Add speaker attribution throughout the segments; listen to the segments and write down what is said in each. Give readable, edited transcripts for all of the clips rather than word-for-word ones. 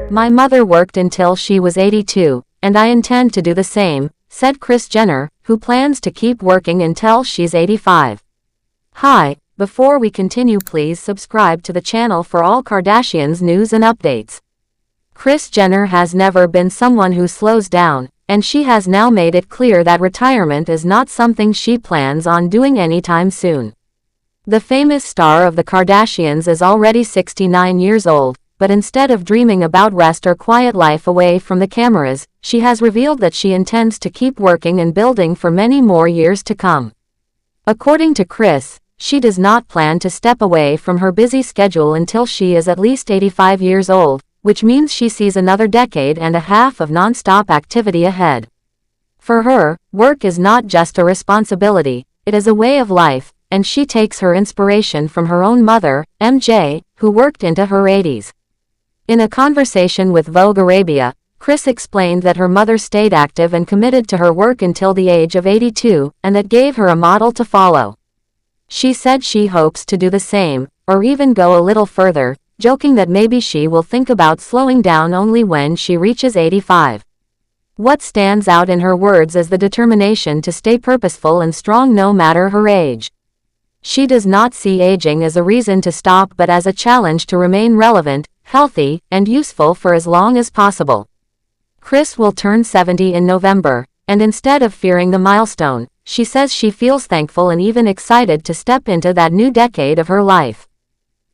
Speaker 1: "My mother worked until she was 82, and I intend to do the same," said Kris Jenner, who plans to keep working until she's 85. Hi, before we continue, please subscribe to the channel for all Kardashians news and updates. Kris Jenner has never been someone who slows down, and she has now made it clear that retirement is not something she plans on doing anytime soon. The famous star of the Kardashians is already 69 years old, but instead of dreaming about rest or quiet life away from the cameras, she has revealed that she intends to keep working and building for many more years to come. According to Kris, she does not plan to step away from her busy schedule until she is at least 85 years old, which means she sees another decade and a half of non-stop activity ahead. For her, work is not just a responsibility, it is a way of life, and she takes her inspiration from her own mother, MJ, who worked into her 80s. In a conversation with Vogue Arabia, Kris explained that her mother stayed active and committed to her work until the age of 82, and that gave her a model to follow. She said she hopes to do the same, or even go a little further, joking that maybe she will think about slowing down only when she reaches 85. What stands out in her words is the determination to stay purposeful and strong no matter her age. She does not see aging as a reason to stop but as a challenge to remain relevant, healthy, and useful for as long as possible. Kris will turn 70 in November, and instead of fearing the milestone, she says she feels thankful and even excited to step into that new decade of her life.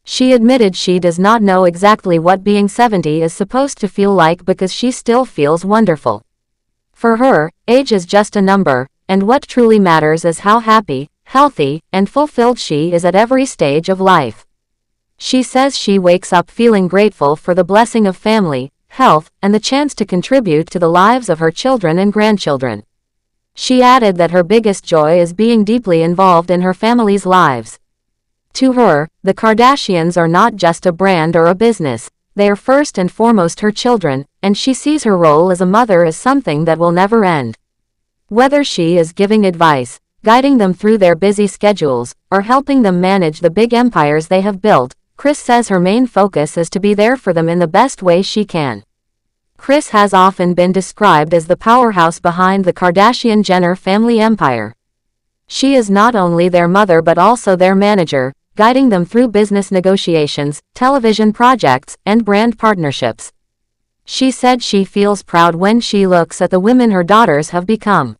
Speaker 1: She admitted she does not know exactly what being 70 is supposed to feel like because she still feels wonderful. For her, age is just a number, and what truly matters is how happy, healthy, and fulfilled she is at every stage of life. She says she wakes up feeling grateful for the blessing of family, health, and the chance to contribute to the lives of her children and grandchildren. She added that her biggest joy is being deeply involved in her family's lives. To her, the Kardashians are not just a brand or a business, they are first and foremost her children, and she sees her role as a mother as something that will never end. Whether she is giving advice, guiding them through their busy schedules, or helping them manage the big empires they have built, Kris says her main focus is to be there for them in the best way she can. Kris has often been described as the powerhouse behind the Kardashian-Jenner family empire. She is not only their mother but also their manager, guiding them through business negotiations, television projects, and brand partnerships. She said she feels proud when she looks at the women her daughters have become.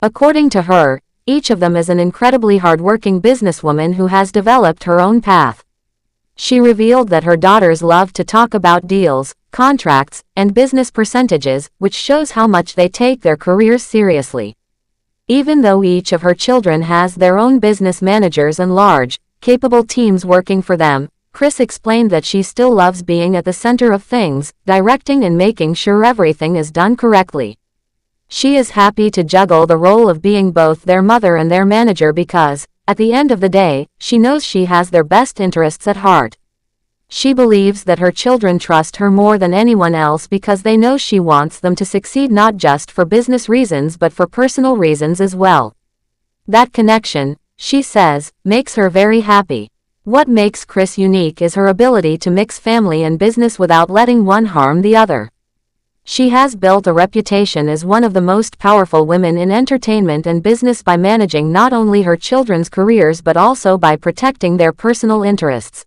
Speaker 1: According to her, each of them is an incredibly hard-working businesswoman who has developed her own path. She revealed that her daughters love to talk about deals, contracts, and business percentages, which shows how much they take their careers seriously. Even though each of her children has their own business managers and large, capable teams working for them, Kris explained that she still loves being at the center of things, directing and making sure everything is done correctly. She is happy to juggle the role of being both their mother and their manager because, at the end of the day, she knows she has their best interests at heart. She believes that her children trust her more than anyone else because they know she wants them to succeed not just for business reasons but for personal reasons as well. That connection, she says, makes her very happy. What makes Kris unique is her ability to mix family and business without letting one harm the other. She has built a reputation as one of the most powerful women in entertainment and business by managing not only her children's careers but also by protecting their personal interests.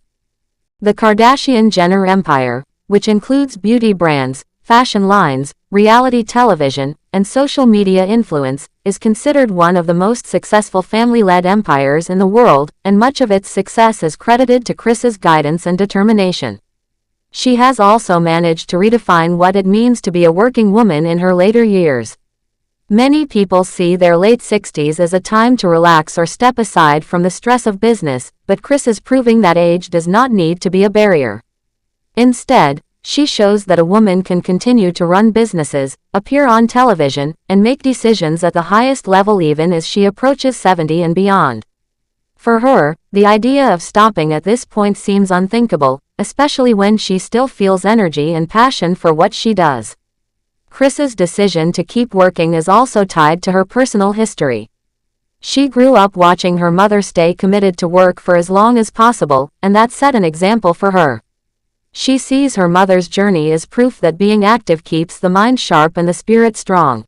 Speaker 1: The Kardashian-Jenner empire, which includes beauty brands, fashion lines, reality television, and social media influence, is considered one of the most successful family-led empires in the world, and much of its success is credited to Kris's guidance and determination. She has also managed to redefine what it means to be a working woman in her later years. Many people see their late 60s as a time to relax or step aside from the stress of business, but Kris is proving that age does not need to be a barrier. Instead, she shows that a woman can continue to run businesses, appear on television, and make decisions at the highest level even as she approaches 70 and beyond. For her, the idea of stopping at this point seems unthinkable, especially when she still feels energy and passion for what she does. Kris's decision to keep working is also tied to her personal history. She grew up watching her mother stay committed to work for as long as possible, and that set an example for her. She sees her mother's journey as proof that being active keeps the mind sharp and the spirit strong.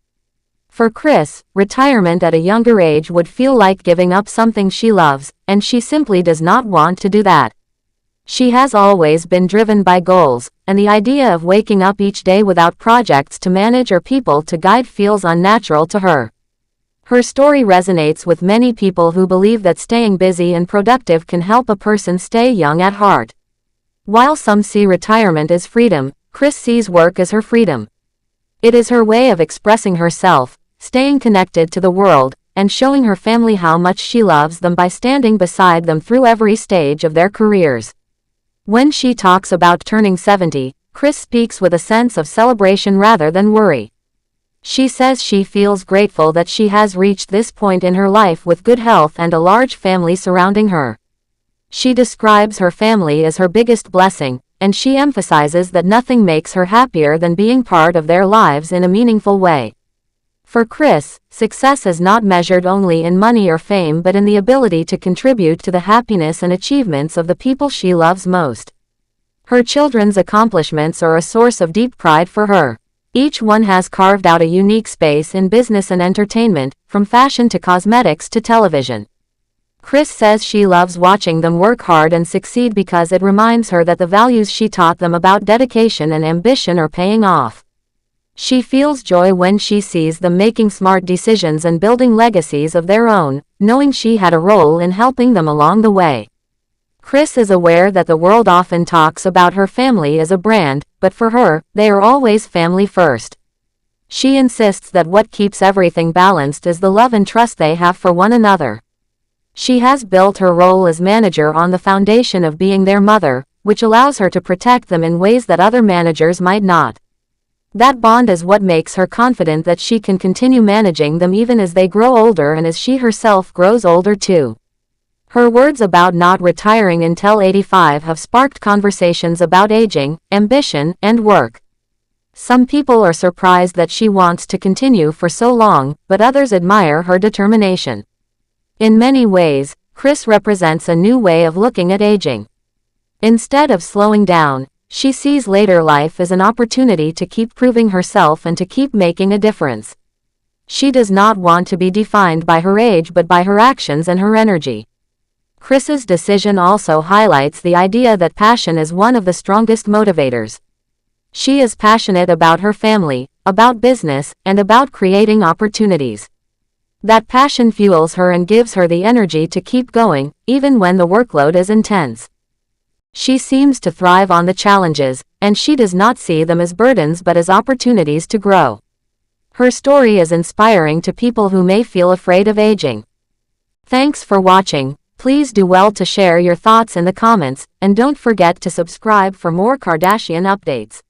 Speaker 1: For Kris, retirement at a younger age would feel like giving up something she loves, and she simply does not want to do that. She has always been driven by goals, and the idea of waking up each day without projects to manage or people to guide feels unnatural to her. Her story resonates with many people who believe that staying busy and productive can help a person stay young at heart. While some see retirement as freedom, Kris sees work as her freedom. It is her way of expressing herself, staying connected to the world, and showing her family how much she loves them by standing beside them through every stage of their careers. When she talks about turning 70, Kris speaks with a sense of celebration rather than worry. She says she feels grateful that she has reached this point in her life with good health and a large family surrounding her. She describes her family as her biggest blessing, and she emphasizes that nothing makes her happier than being part of their lives in a meaningful way. For Kris, success is not measured only in money or fame but in the ability to contribute to the happiness and achievements of the people she loves most. Her children's accomplishments are a source of deep pride for her. Each one has carved out a unique space in business and entertainment, from fashion to cosmetics to television. Kris says she loves watching them work hard and succeed because it reminds her that the values she taught them about dedication and ambition are paying off. She feels joy when she sees them making smart decisions and building legacies of their own, knowing she had a role in helping them along the way. Kris is aware that the world often talks about her family as a brand, but for her, they are always family first. She insists that what keeps everything balanced is the love and trust they have for one another. She has built her role as manager on the foundation of being their mother, which allows her to protect them in ways that other managers might not. That bond is what makes her confident that she can continue managing them even as they grow older and as she herself grows older too. Her words about not retiring until 85 have sparked conversations about aging, ambition, and work. Some people are surprised that she wants to continue for so long, but others admire her determination. In many ways, Kris represents a new way of looking at aging. Instead of slowing down, she sees later life as an opportunity to keep proving herself and to keep making a difference. She does not want to be defined by her age but by her actions and her energy. Kris's decision also highlights the idea that passion is one of the strongest motivators. She is passionate about her family, about business, and about creating opportunities. That passion fuels her and gives her the energy to keep going, even when the workload is intense. She seems to thrive on the challenges, and she does not see them as burdens but as opportunities to grow. Her story is inspiring to people who may feel afraid of aging. Thanks for watching. Please do well to share your thoughts in the comments, and don't forget to subscribe for more Kardashian updates.